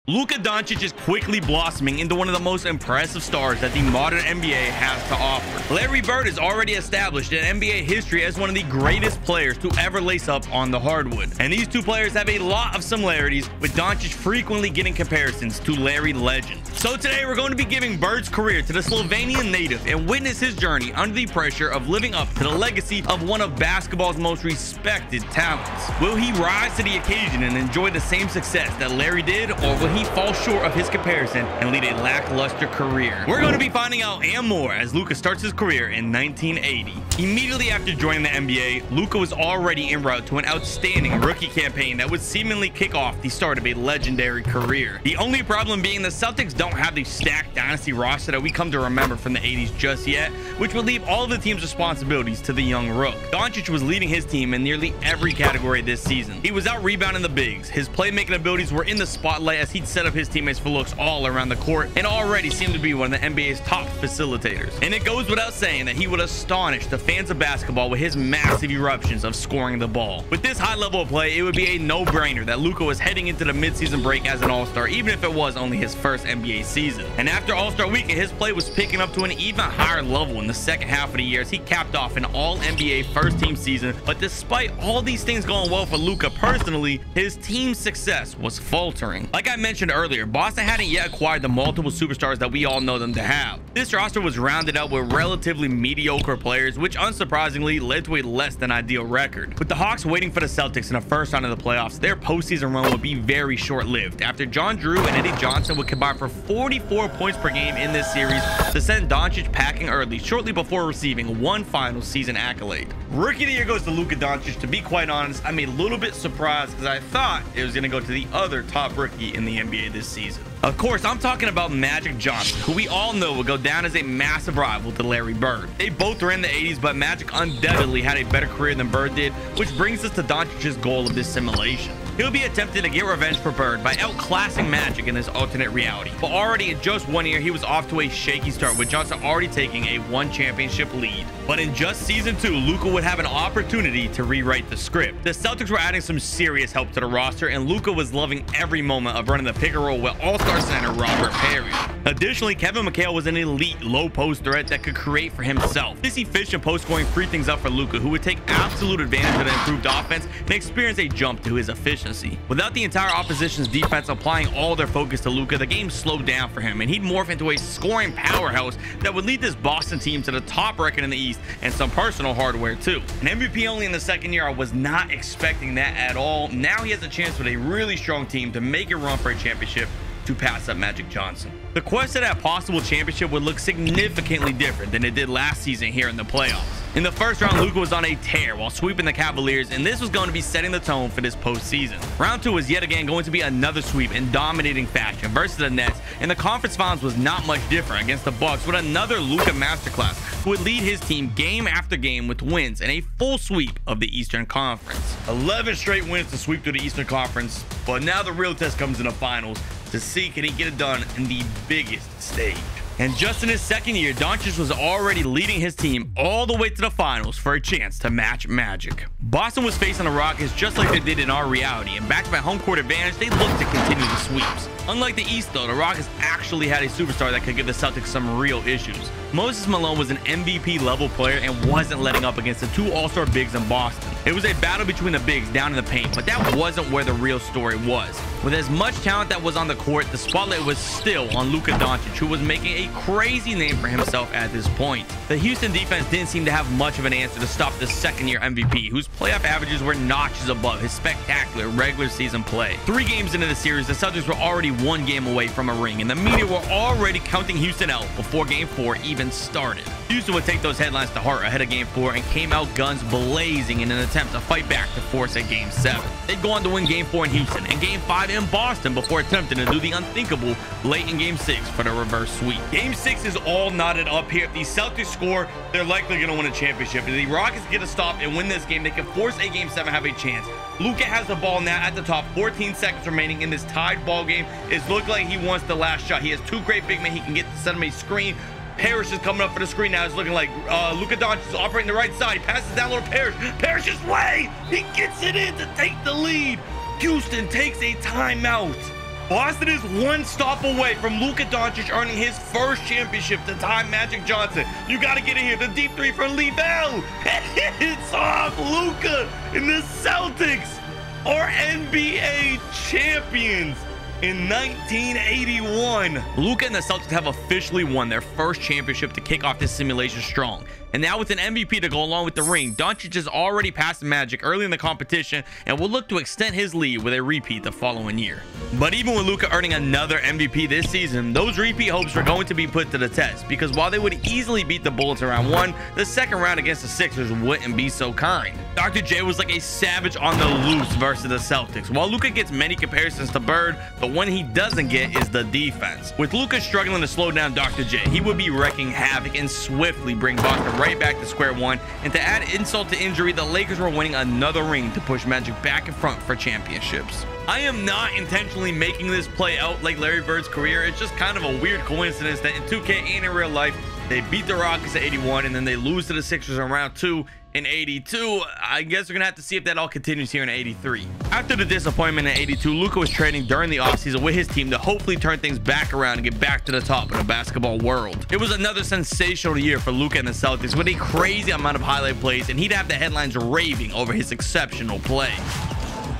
Luka Doncic is quickly blossoming into one of the most impressive stars that the modern NBA has to offer. Larry Bird is already established in NBA history as one of the greatest players to ever lace up on the hardwood. And these two players have a lot of similarities, with Doncic frequently getting comparisons to Larry Legend. So today we're going to be giving Bird's career to the Slovenian native and witness his journey under the pressure of living up to the legacy of one of basketball's most respected talents. Will he rise to the occasion and enjoy the same success that Larry did, or will he fall short of his comparison and lead a lackluster career? We're going to be finding out and more as Luka starts his career in 1980. Immediately after joining the NBA, Luka was already en route to an outstanding rookie campaign that would seemingly kick off the start of a legendary career. The only problem being the Celtics don't have the stacked dynasty roster that we come to remember from the 80s just yet, which would leave all of the team's responsibilities to the young rook. Doncic was leading his team in nearly every category this season. He was out rebounding the bigs. His playmaking abilities were in the spotlight as he'd set up his teammates for looks all around the court and already seemed to be one of the NBA's top facilitators. And it goes without saying that he would astonish the fans of basketball with his massive eruptions of scoring the ball. With this high level of play, it would be a no-brainer that Luka was heading into the midseason break as an all-star, even if it was only his first NBA season. And after All-Star Weekend, his play was picking up to an even higher level in the second half of the year as he capped off an all-NBA first-team season. But despite all these things going well for Luka personally, his team's success was faltering. Like I mentioned earlier, Boston hadn't yet acquired the multiple superstars that we all know them to have. This roster was rounded out with relatively mediocre players, which unsurprisingly led to a less than ideal record. With the Hawks waiting for the Celtics in the first round of the playoffs, their postseason run would be very short-lived after John Drew and Eddie Johnson would combine for 44 points per game in this series to send Doncic packing early shortly before receiving one final season accolade. Rookie of the Year goes to Luka Doncic. To be quite honest, I'm a little bit surprised because I thought it was going to go to the other top rookie in the NBA this season. Of course, I'm talking about Magic Johnson, who we all know would go down as a massive rival to Larry Bird. They both were in the 80s, but Magic undoubtedly had a better career than Bird did, which brings us to Doncic's goal of this simulation. He'll be attempting to get revenge for Bird by outclassing Magic in this alternate reality. But already in just 1 year, he was off to a shaky start, with Johnson already taking a one championship lead. But in just season 2, Luka would have an opportunity to rewrite the script. The Celtics were adding some serious help to the roster, and Luka was loving every moment of running the pick and roll with all-star center Robert Perry. Additionally, Kevin McHale was an elite low post threat that could create for himself. This efficient post scoring freed things up for Luka, who would take absolute advantage of the improved offense and experience a jump to his efficiency. Without the entire opposition's defense applying all their focus to Luka, the game slowed down for him, and he'd morph into a scoring powerhouse that would lead this Boston team to the top record in the East and some personal hardware too. An MVP only in the second year, I was not expecting that at all. Now he has a chance with a really strong team to make a run for a championship to pass up Magic Johnson. The quest to that possible championship would look significantly different than it did last season here in the playoffs. In the first round, Luka was on a tear while sweeping the Cavaliers, and this was going to be setting the tone for this postseason. Round 2 was yet again going to be another sweep in dominating fashion versus the Nets, and the conference finals was not much different against the Bucks with another Luka masterclass who would lead his team game after game with wins and a full sweep of the Eastern Conference. 11 straight wins to sweep through the Eastern Conference, but now the real test comes in the finals to see can he get it done in the biggest stage. And just in his second year, Doncic was already leading his team all the way to the finals for a chance to match Magic. Boston was facing the Rockets just like they did in our reality, and backed by home court advantage, they looked to continue the sweeps. Unlike the East though, the Rockets actually had a superstar that could give the Celtics some real issues. Moses Malone was an MVP level player and wasn't letting up against the two all-star bigs in Boston. It was a battle between the bigs down in the paint, but that wasn't where the real story was. With as much talent that was on the court, the spotlight was still on Luka Doncic, who was making a crazy name for himself at this point. The Houston defense didn't seem to have much of an answer to stop the second-year MVP, whose playoff averages were notches above his spectacular regular season play. 3 games into the series, the Celtics were already 1 game away from a ring, and the media were already counting Houston out before Game 4 even started. Houston would take those headlines to heart ahead of Game 4 and came out guns blazing in an attempt to fight back to force a Game 7. They'd go on to win Game 4 in Houston and Game 5 in Boston before attempting to do the unthinkable late in Game 6 for the reverse sweep. Game 6 is all knotted up here. If the Celtics score, they're likely going to win a championship. If the Rockets get a stop and win this game, they can force a Game 7, have a chance. Luka has the ball now at the top, 14 seconds remaining in this tied ball game. It's looking like he wants the last shot. He has 2 great big men. He can get to send him a screen. Parrish is coming up for the screen now. It's looking like Luka Doncic is operating the right side. He passes down low to Parrish. Parrish's way. He gets it in to take the lead. Houston takes a timeout. Boston is one stop away from Luka Doncic earning his first championship to tie Magic Johnson. You got to get in here. The deep three for Lee Bell. It's off. Luka and the Celtics are NBA champions in 1981. Luka and the Celtics have officially won their first championship to kick off this simulation strong. And now with an MVP to go along with the ring, Doncic has already passed Magic early in the competition and will look to extend his lead with a repeat the following year. But even with Luka earning another MVP this season, those repeat hopes are going to be put to the test, because while they would easily beat the Bullets in round 1, the second round against the Sixers wouldn't be so kind. Dr. J was like a savage on the loose versus the Celtics. While Luka gets many comparisons to Bird, the one he doesn't get is the defense. With Luka struggling to slow down Dr. J, he would be wrecking havoc and swiftly bring Boston right back to square one. And to add insult to injury, the Lakers were winning another ring to push Magic back in front for championships. I am not intentionally making this play out like Larry Bird's career. It's just kind of a weird coincidence that in 2K and in real life, they beat the Rockets at 81 and then they lose to the Sixers in round 2 in 82. I guess we're gonna have to see if that all continues here in 83. After the disappointment in 82, Luka was training during the offseason with his team to hopefully turn things back around and get back to the top of the basketball world. It was another sensational year for Luka and the Celtics with a crazy amount of highlight plays, and he'd have the headlines raving over his exceptional play.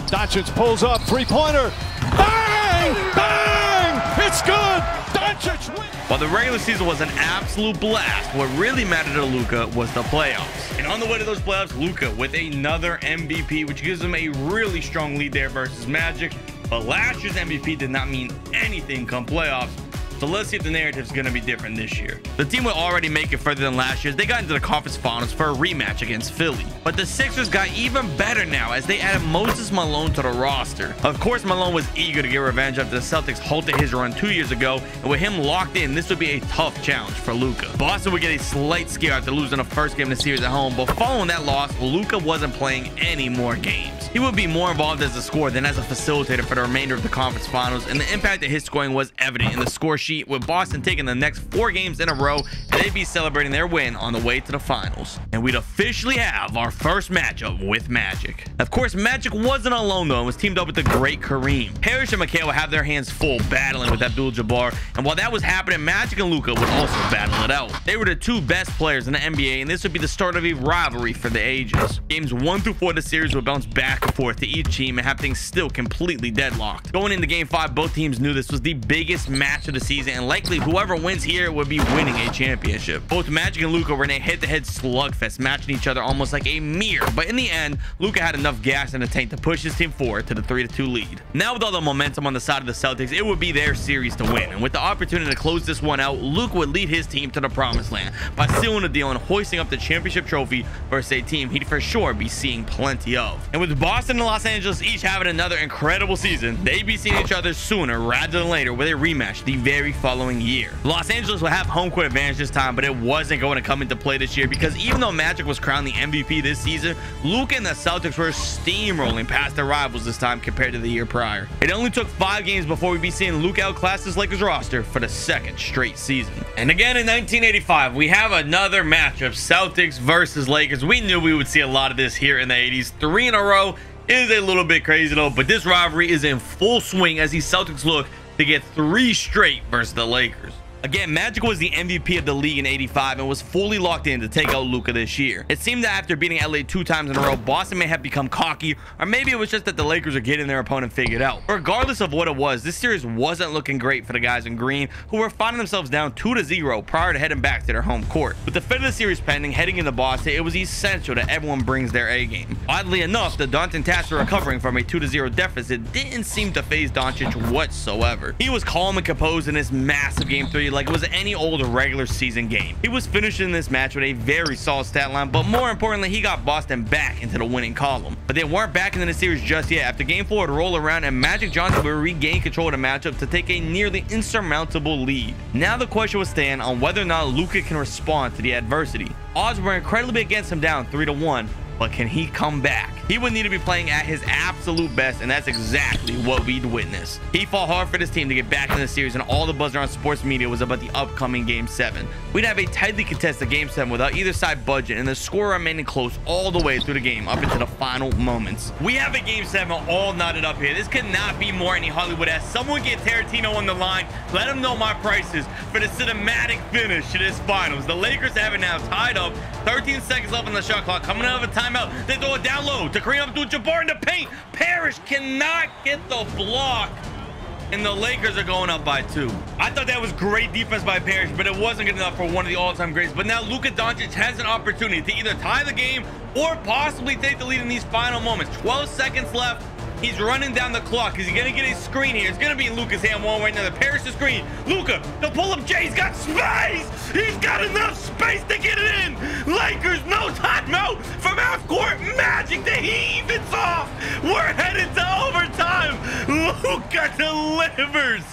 Doncic pulls up, three-pointer. Bang! Bang! It's good! Doncic wins! While the regular season was an absolute blast, what really mattered to Luka was the playoffs. And on the way to those playoffs, Luka with another MVP, which gives him a really strong lead there versus Magic. But last year's MVP did not mean anything come playoffs. So let's see if the narrative is going to be different this year. The team would already make it further than last year as they got into the conference finals for a rematch against Philly. But the Sixers got even better now as they added Moses Malone to the roster. Of course, Malone was eager to get revenge after the Celtics halted his run 2 years ago, and with him locked in, this would be a tough challenge for Luka. Boston would get a slight scare after losing the first game of the series at home, but following that loss, Luka wasn't playing any more games. He would be more involved as a scorer than as a facilitator for the remainder of the conference finals, and the impact of his scoring was evident in the score sheet, with Boston taking the next 4 games in a row, and they'd be celebrating their win on the way to the finals. And we'd officially have our first matchup with Magic. Of course, Magic wasn't alone though and was teamed up with the great Kareem. Parrish and McHale would have their hands full battling with Abdul-Jabbar, and while that was happening, Magic and Luka would also battle it out. They were the 2 best players in the NBA, and this would be the start of a rivalry for the ages. Games 1 through 4 of the series would bounce back and forth to each team and have things still completely deadlocked. Going into game 5, both teams knew this was the biggest match of the season, and likely whoever wins here would be winning a championship. Both Magic and Luka were in a head-to-head slugfest, matching each other almost like a mirror, but in the end, Luka had enough gas in the tank to push his team forward to the 3-2 lead. Now with all the momentum on the side of the Celtics, it would be their series to win, and with the opportunity to close this one out, Luka would lead his team to the promised land by sealing the deal and hoisting up the championship trophy versus a team he'd for sure be seeing plenty of. And with Boston and Los Angeles each having another incredible season, they'd be seeing each other sooner rather than later with a rematch the very following year. Los Angeles will have home court advantage this time, but it wasn't going to come into play this year because even though Magic was crowned the MVP this season, Luka and the Celtics were steamrolling past their rivals this time compared to the year prior. It only took 5 games before we'd be seeing Luka outclass this Lakers roster for the 2nd straight season. And again in 1985, we have another matchup, Celtics versus Lakers. We knew we would see a lot of this here in the 80s. 3 in a row is a little bit crazy though, but this rivalry is in full swing as the Celtics look to get 3 straight versus the Lakers. Again, Magic was the MVP of the league in 85 and was fully locked in to take out Luka this year. It seemed that after beating LA 2 times in a row, Boston may have become cocky, or maybe it was just that the Lakers are getting their opponent figured out. Regardless of what it was, this series wasn't looking great for the guys in green, who were finding themselves down 2-0 prior to heading back to their home court. With the fifth of the series pending heading into Boston, it was essential that everyone brings their A game. Oddly enough, the daunting task of recovering from a 2-0 deficit didn't seem to faze Doncic whatsoever. He was calm and composed in this massive game 3 like it was any old regular season game. He was finishing this match with a very solid stat line, but more importantly, he got Boston back into the winning column. But they weren't back into the series just yet. After game 4 would roll around and Magic Johnson would regain control of the matchup to take a nearly insurmountable lead. Now the question would stand on whether or not Luka can respond to the adversity. Odds were incredibly against him down 3-1, but can he come back? He would need to be playing at his absolute best, and that's exactly what we'd witness. He fought hard for this team to get back in the series, and all the buzz around sports media was about the upcoming Game 7. We'd have a tightly contested Game 7 without either side budging, and the score remaining close all the way through the game up into the final moments. We have a Game 7 all knotted up here. This could not be more any Hollywood-esque. Someone get Tarantino on the line. Let him know my prices for the cinematic finish to this finals. The Lakers have it now tied up. 13 seconds left on the shot clock. Coming out of a timeout. They throw it down low to Kareem Abdul-Jabbar in the paint. Parrish cannot get the block, and the Lakers are going up by 2. I thought that was great defense by Parrish, but it wasn't good enough for one of the all-time greats. But now Luka Doncic has an opportunity to either tie the game or possibly take the lead in these final moments. 12 seconds left. He's running down the clock. Is he going to get a screen here? It's going to be in Luka's hand one right now. The Parrish the screen. Luka, the pull-up J. He's got space. He's got enough space to get it in. Lakers, no timeout from half court. Magic, the heat evens off. We're headed to overtime. Luka delivers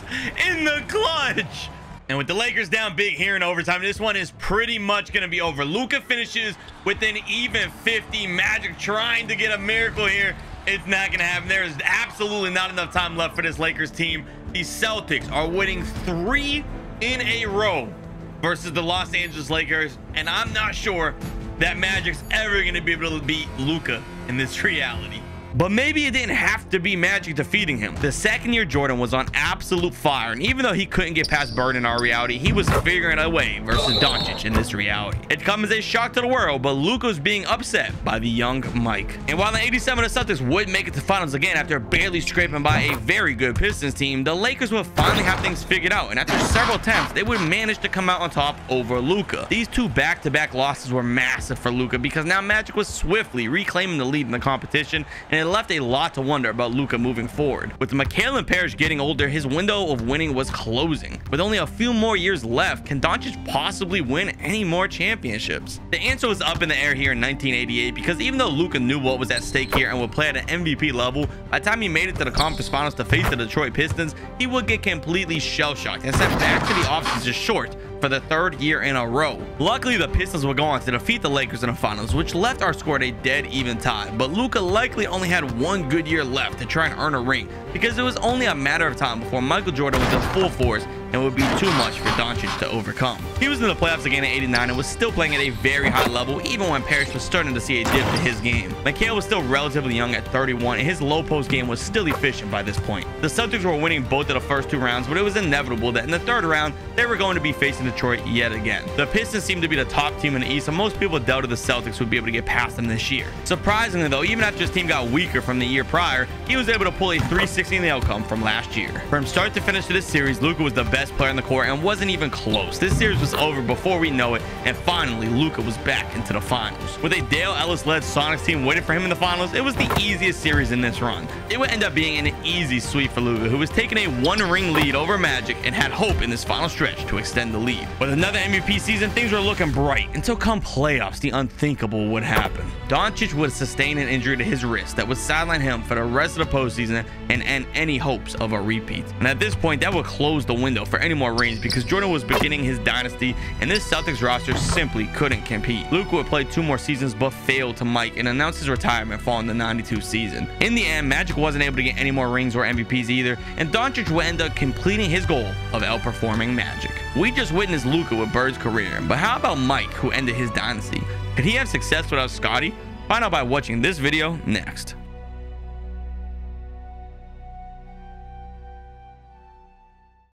in the clutch. And with the Lakers down big here in overtime, this one is pretty much going to be over. Luka finishes with an even 50. Magic trying to get a miracle here. It's not going to happen. There is absolutely not enough time left for this Lakers team. The Celtics are winning 3 in a row versus the Los Angeles Lakers, and I'm not sure that Magic's ever going to be able to beat Luka in this reality. But maybe it didn't have to be Magic defeating him. The second-year Jordan was on absolute fire, and even though he couldn't get past Bird in our reality, he was figuring a way versus Doncic in this reality. It comes as a shock to the world, but Luka was being upset by the young Mike. And while the 87 the Celtics would make it to finals again after barely scraping by a very good Pistons team, the Lakers would finally have things figured out, and after several attempts, they would manage to come out on top over Luka. These 2 back-to-back losses were massive for Luka because now Magic was swiftly reclaiming the lead in the competition, and it left a lot to wonder about Luka moving forward. With Mikal and Parrish getting older, his window of winning was closing. With only a few more years left, can Doncic possibly win any more championships? The answer was up in the air here in 1988 because even though Luka knew what was at stake here and would play at an MVP level, by the time he made it to the conference finals to face the Detroit Pistons, he would get completely shell-shocked and sent back to the offseason just short for the 3rd year in a row. Luckily, the Pistons would go on to defeat the Lakers in the finals, which left our score at a dead even tie. But Luka likely only had 1 good year left to try and earn a ring because it was only a matter of time before Michael Jordan was in full force and would be too much for Doncic to overcome. He was in the playoffs again in '89 and was still playing at a very high level even when Parrish was starting to see a dip in his game. Mikal was still relatively young at 31 and his low post game was still efficient by this point. The Celtics were winning both of the first 2 rounds, but it was inevitable that in the 3rd round they were going to be facing Detroit yet again. The Pistons seemed to be the top team in the East, and most people doubted the Celtics would be able to get past them this year. Surprisingly though, even after his team got weaker from the year prior, he was able to pull a 360 in the outcome from last year. From start to finish of this series, Luka was the best player on the court and wasn't even close. This series was over before we know it, and finally Luka was back into the finals. With a Dale Ellis-led Sonics team waiting for him in the finals, it was the easiest series in this run. It would end up being an easy sweep for Luka, who was taking a 1-ring lead over Magic and had hope in this final stretch to extend the lead. With another MVP season, things were looking bright until come playoffs, the unthinkable would happen. Doncic would sustain an injury to his wrist that would sideline him for the rest of the postseason and end any hopes of a repeat. And at this point, that would close the window for any more rings because Jordan was beginning his dynasty and this Celtics roster simply couldn't compete. Luka would play 2 more seasons but failed to Mike and announced his retirement following the '92 season. In the end, Magic wasn't able to get any more rings or MVPs either, and Doncic would end up completing his goal of outperforming Magic. We just witnessed Luka with Bird's career, but how about Mike, who ended his dynasty? Could he have success without Scottie? Find out by watching this video next.